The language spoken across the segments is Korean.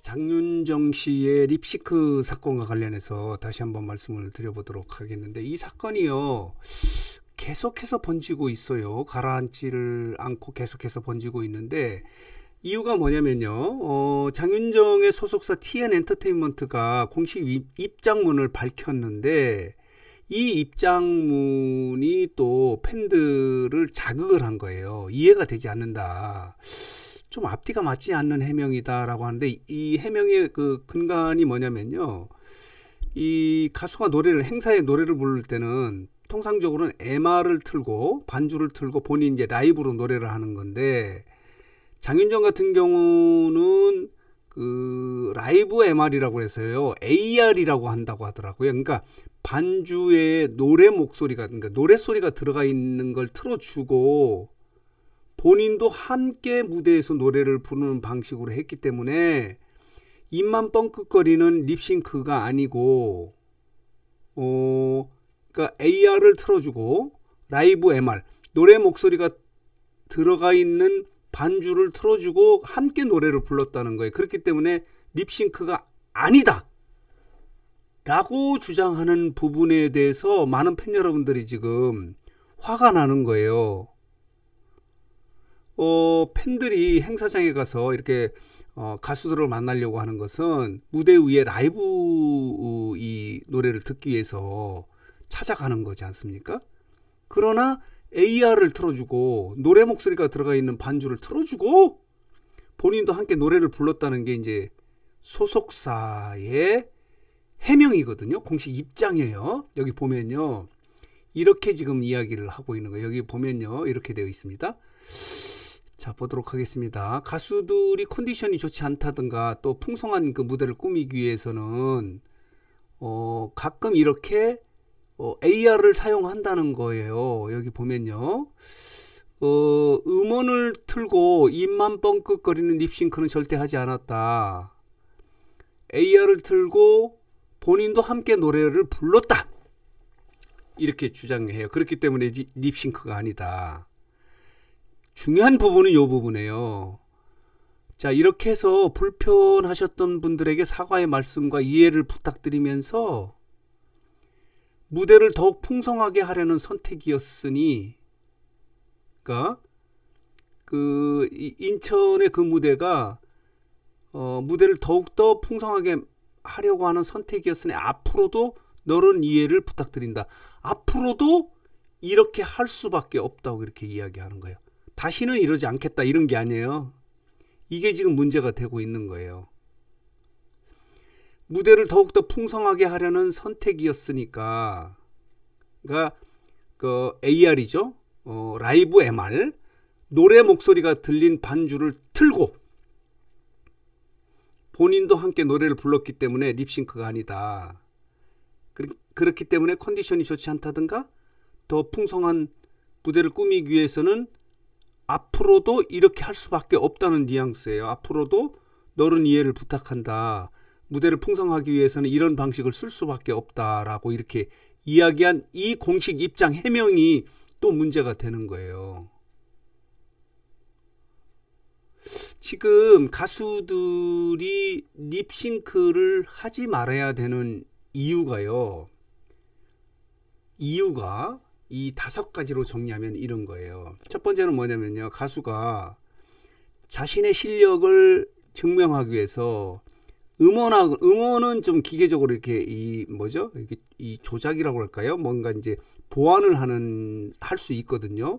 장윤정 씨의 립싱크 사건과 관련해서 다시 한번 말씀을 드려보도록 하겠는데, 이 사건이요 계속해서 번지고 있어요. 가라앉지를 않고 계속해서 번지고 있는데, 이유가 뭐냐면요, 장윤정의 소속사 TN엔터테인먼트가 공식 입장문을 밝혔는데, 이 입장문이 또 팬들을 자극을 한 거예요. 이해가 되지 않는다, 좀 앞뒤가 맞지 않는 해명이다라고 하는데, 이 해명의 그 근간이 뭐냐면요, 이 가수가 행사에 노래를 부를 때는 통상적으로는 MR을 틀고 반주를 틀고 본인 이제 라이브로 노래를 하는 건데, 장윤정 같은 경우는 그 라이브 MR이라고 해서요 AR이라고 한다고 하더라고요. 그러니까 반주에 그러니까 노래소리가 들어가 있는 걸 틀어주고 본인도 함께 무대에서 노래를 부르는 방식으로 했기 때문에 입만 뻥끗거리는 립싱크가 아니고, 그러니까 AR을 틀어주고 라이브 MR, 노래 목소리가 들어가 있는 반주를 틀어주고 함께 노래를 불렀다는 거예요. 그렇기 때문에 립싱크가 아니다 라고 주장하는 부분에 대해서 많은 팬 여러분들이 지금 화가 나는 거예요. 팬들이 행사장에 가서 이렇게 가수들을 만나려고 하는 것은 무대 위에 라이브 이 노래를 듣기 위해서 찾아가는 거지 않습니까? 그러나 AR을 틀어주고 노래 목소리가 들어가 있는 반주를 틀어주고 본인도 함께 노래를 불렀다는 게 이제 소속사의 해명이거든요. 공식 입장이에요. 여기 보면요, 이렇게 지금 이야기를 하고 있는 거예요. 여기 보면요, 이렇게 되어 있습니다. 자, 보도록 하겠습니다. 가수들이 컨디션이 좋지 않다든가 또 풍성한 그 무대를 꾸미기 위해서는 가끔 이렇게 AR을 사용한다는 거예요. 여기 보면요, 음원을 틀고 입만 뻥끗거리는 립싱크는 절대 하지 않았다. AR을 틀고 본인도 함께 노래를 불렀다, 이렇게 주장해요. 그렇기 때문에 립싱크가 아니다. 중요한 부분은 이 부분이에요. 자, 이렇게 해서 불편하셨던 분들에게 사과의 말씀과 이해를 부탁드리면서 무대를 더욱 풍성하게 하려는 선택이었으니, 그러니까 그 인천의 그 무대가 무대를 더욱더 풍성하게 하려고 하는 선택이었으니 앞으로도 너른 이해를 부탁드린다. 앞으로도 이렇게 할 수밖에 없다고 이렇게 이야기하는 거예요. 다시는 이러지 않겠다, 이런 게 아니에요. 이게 지금 문제가 되고 있는 거예요. 무대를 더욱더 풍성하게 하려는 선택이었으니까, 그러니까 그 AR이죠. 라이브 MR, 노래 목소리가 들린 반주를 틀고 본인도 함께 노래를 불렀기 때문에 립싱크가 아니다. 그렇기 때문에 컨디션이 좋지 않다든가 더 풍성한 무대를 꾸미기 위해서는 앞으로도 이렇게 할 수밖에 없다는 뉘앙스예요. 앞으로도 너른 이해를 부탁한다. 무대를 풍성하기 위해서는 이런 방식을 쓸 수밖에 없다라고 이렇게 이야기한 이 공식 입장 해명이 또 문제가 되는 거예요. 지금 가수들이 립싱크를 하지 말아야 되는 이유가 이 5가지로 정리하면 이런 거예요. 첫 번째는 뭐냐면요, 가수가 자신의 실력을 증명하기 위해서 음원은 좀 기계적으로 이렇게 이렇게 이 조작이라고 할까요? 뭔가 이제 보완을 할 수 있거든요.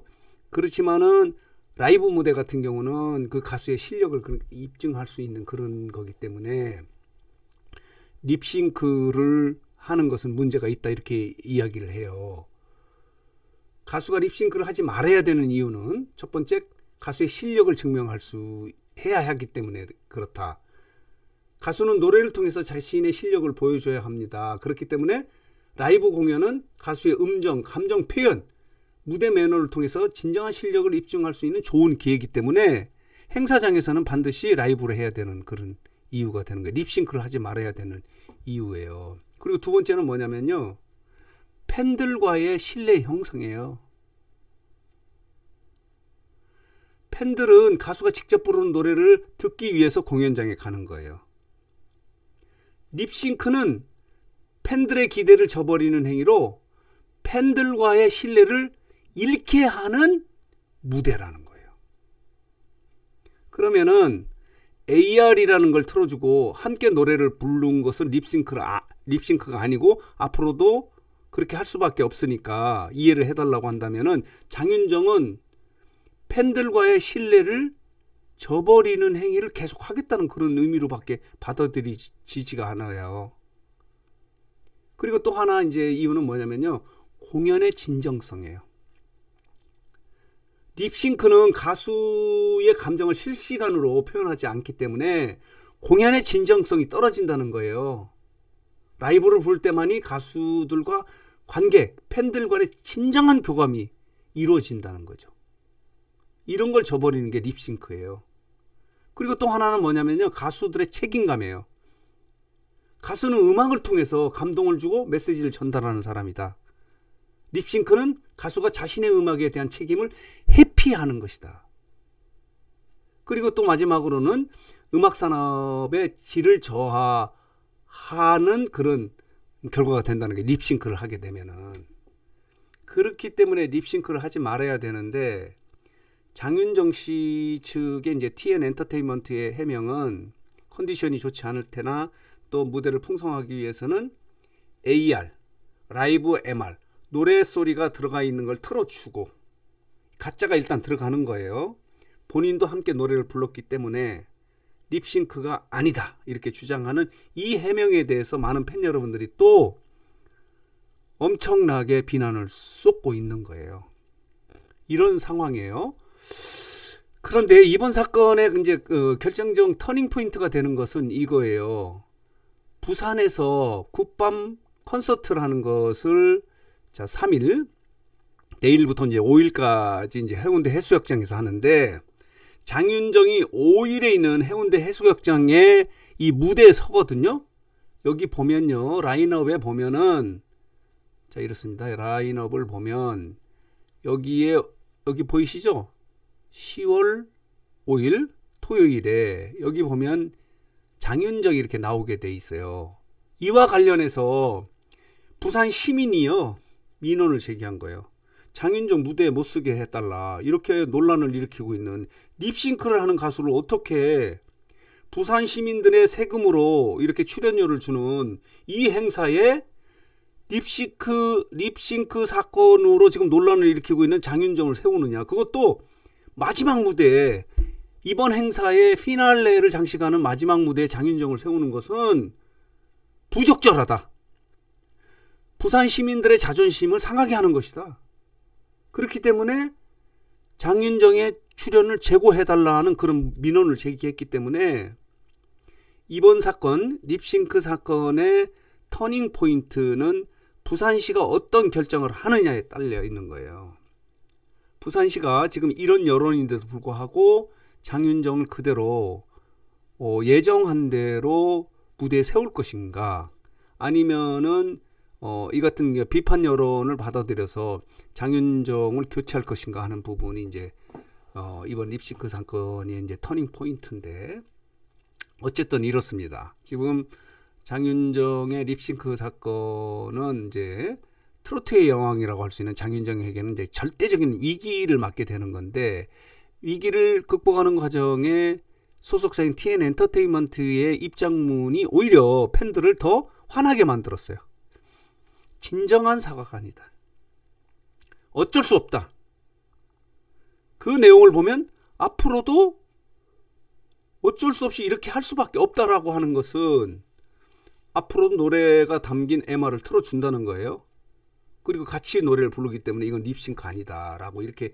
그렇지만은 라이브 무대 같은 경우는 그 가수의 실력을 입증할 수 있는 그런 거기 때문에 립싱크를 하는 것은 문제가 있다, 이렇게 이야기를 해요. 가수가 립싱크를 하지 말아야 되는 이유는 첫 번째, 가수의 실력을 해야 하기 때문에 그렇다. 가수는 노래를 통해서 자신의 실력을 보여줘야 합니다. 그렇기 때문에 라이브 공연은 가수의 음정, 감정 표현, 무대 매너를 통해서 진정한 실력을 입증할 수 있는 좋은 기회이기 때문에 행사장에서는 반드시 라이브로 해야 되는 그런 이유가 되는 거예요. 립싱크를 하지 말아야 되는 이유예요. 그리고 두 번째는 뭐냐면요, 팬들과의 신뢰 형성이에요. 팬들은 가수가 직접 부르는 노래를 듣기 위해서 공연장에 가는 거예요. 립싱크는 팬들의 기대를 저버리는 행위로 팬들과의 신뢰를 잃게 하는 무대라는 거예요. 그러면은 AR이라는 걸 틀어주고 함께 노래를 부른 것은 립싱크가 아니고 앞으로도 그렇게 할 수밖에 없으니까 이해를 해달라고 한다면은 장윤정은 팬들과의 신뢰를 저버리는 행위를 계속 하겠다는 그런 의미로밖에 받아들이지가 않아요. 그리고 또 하나 이제 이유는 뭐냐면요. 공연의 진정성이에요. 립싱크는 가수의 감정을 실시간으로 표현하지 않기 때문에 공연의 진정성이 떨어진다는 거예요. 라이브를 부를 때만이 가수들과 관객, 팬들 간의 진정한 교감이 이루어진다는 거죠. 이런 걸 저버리는 게 립싱크예요. 그리고 또 하나는 뭐냐면요. 가수들의 책임감이에요. 가수는 음악을 통해서 감동을 주고 메시지를 전달하는 사람이다. 립싱크는 가수가 자신의 음악에 대한 책임을 회피하는 것이다. 그리고 또 마지막으로는 음악 산업의 질을 저하하는 그런 결과가 된다는 게 립싱크를 하게 되면은. 그렇기 때문에 립싱크를 하지 말아야 되는데 장윤정 씨 측의 이제 TN 엔터테인먼트의 해명은 컨디션이 좋지 않을 테나 또 무대를 풍성하기 위해서는 AR, 라이브 MR, 노래 소리가 들어가 있는 걸 틀어주고 가짜가 일단 들어가는 거예요. 본인도 함께 노래를 불렀기 때문에 립싱크가 아니다 이렇게 주장하는 이 해명에 대해서 많은 팬 여러분들이 또 엄청나게 비난을 쏟고 있는 거예요. 이런 상황이에요. 그런데 이번 사건의 이제 결정적 터닝 포인트가 되는 것은 이거예요. 부산에서 굿밤 콘서트를 하는 것을 3일 내일부터 이제 5일까지 이제 해운대 해수욕장에서 하는데 장윤정이 5일에 있는 해운대 해수욕장에 이 무대에 서거든요. 여기 보면요. 라인업에 보면은 자 이렇습니다. 라인업을 보면 여기 보이시죠? 10월 5일 토요일에 여기 보면 장윤정이 이렇게 나오게 돼 있어요. 이와 관련해서 부산 시민이요. 민원을 제기한 거예요. 장윤정 무대에 못 쓰게 해달라. 이렇게 논란을 일으키고 있는 립싱크를 하는 가수를 어떻게 부산 시민들의 세금으로 이렇게 출연료를 주는 이 행사에 립싱크 사건으로 지금 논란을 일으키고 있는 장윤정을 세우느냐. 그것도 마지막 무대에 이번 행사의 피날레를 장식하는 마지막 무대에 장윤정을 세우는 것은 부적절하다. 부산 시민들의 자존심을 상하게 하는 것이다. 그렇기 때문에 장윤정의 출연을 제고해달라는 그런 민원을 제기했기 때문에 이번 사건, 립싱크 사건의 터닝 포인트는 부산시가 어떤 결정을 하느냐에 딸려 있는 거예요. 부산시가 지금 이런 여론인데도 불구하고 장윤정을 그대로 예정한 대로 무대에 세울 것인가 아니면은 이 같은 비판 여론을 받아들여서 장윤정을 교체할 것인가 하는 부분이 이제 이번 립싱크 사건의 이제 터닝 포인트인데 어쨌든 이렇습니다. 지금 장윤정의 립싱크 사건은 이제 트로트의 여왕이라고 할 수 있는 장윤정에게는 이제 절대적인 위기를 맞게 되는 건데 위기를 극복하는 과정에 소속사인 TN 엔터테인먼트의 입장문이 오히려 팬들을 더 화나게 만들었어요. 진정한 사과가 아니다. 어쩔 수 없다. 그 내용을 보면 앞으로도 어쩔 수 없이 이렇게 할 수밖에 없다라고 하는 것은 앞으로도 노래가 담긴 MR을 틀어준다는 거예요. 그리고 같이 노래를 부르기 때문에 이건 립싱크 아니다라고 이렇게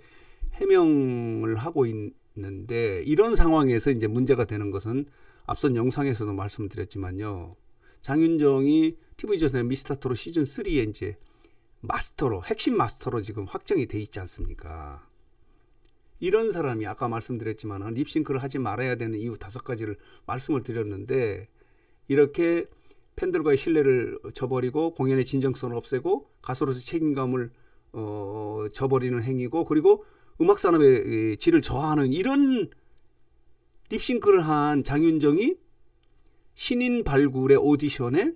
해명을 하고 있는데 이런 상황에서 이제 문제가 되는 것은 앞선 영상에서도 말씀드렸지만요. 장윤정이 TV조선의 미스터트롯 시즌3에 이제 마스터로 핵심 마스터로 지금 확정이 돼 있지 않습니까? 이런 사람이 아까 말씀드렸지만 립싱크를 하지 말아야 되는 이유 5가지를 말씀을 드렸는데 이렇게 팬들과의 신뢰를 저버리고 공연의 진정성을 없애고 가수로서 책임감을 저버리는 행위고 그리고 음악산업의 질을 저하하는 이런 립싱크를 한 장윤정이 신인 발굴의 오디션에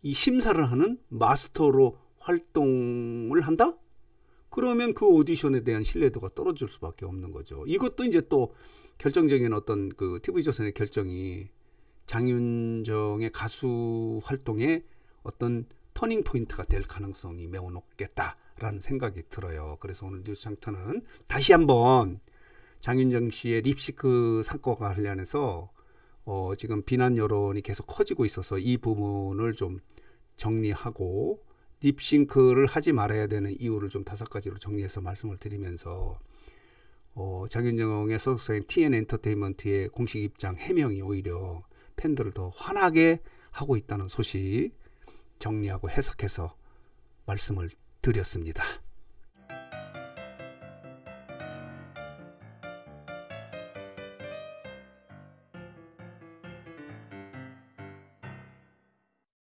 이 심사를 하는 마스터로 활동을 한다? 그러면 그 오디션에 대한 신뢰도가 떨어질 수밖에 없는 거죠. 이것도 이제 또 결정적인 어떤 그 TV조선의 결정이 장윤정의 가수 활동에 어떤 터닝 포인트가 될 가능성이 매우 높겠다라는 생각이 들어요. 그래서 오늘 뉴스장터는 다시 한번 장윤정 씨의 립시크 사건과 관련해서 지금 비난 여론이 계속 커지고 있어서 이 부분을 좀 정리하고 립싱크를 하지 말아야 되는 이유를 좀 5가지로 정리해서 말씀을 드리면서 장윤정의 소속사인 TN엔터테인먼트의 공식 입장 해명이 오히려 팬들을 더 화나게 하고 있다는 소식 정리하고 해석해서 말씀을 드렸습니다.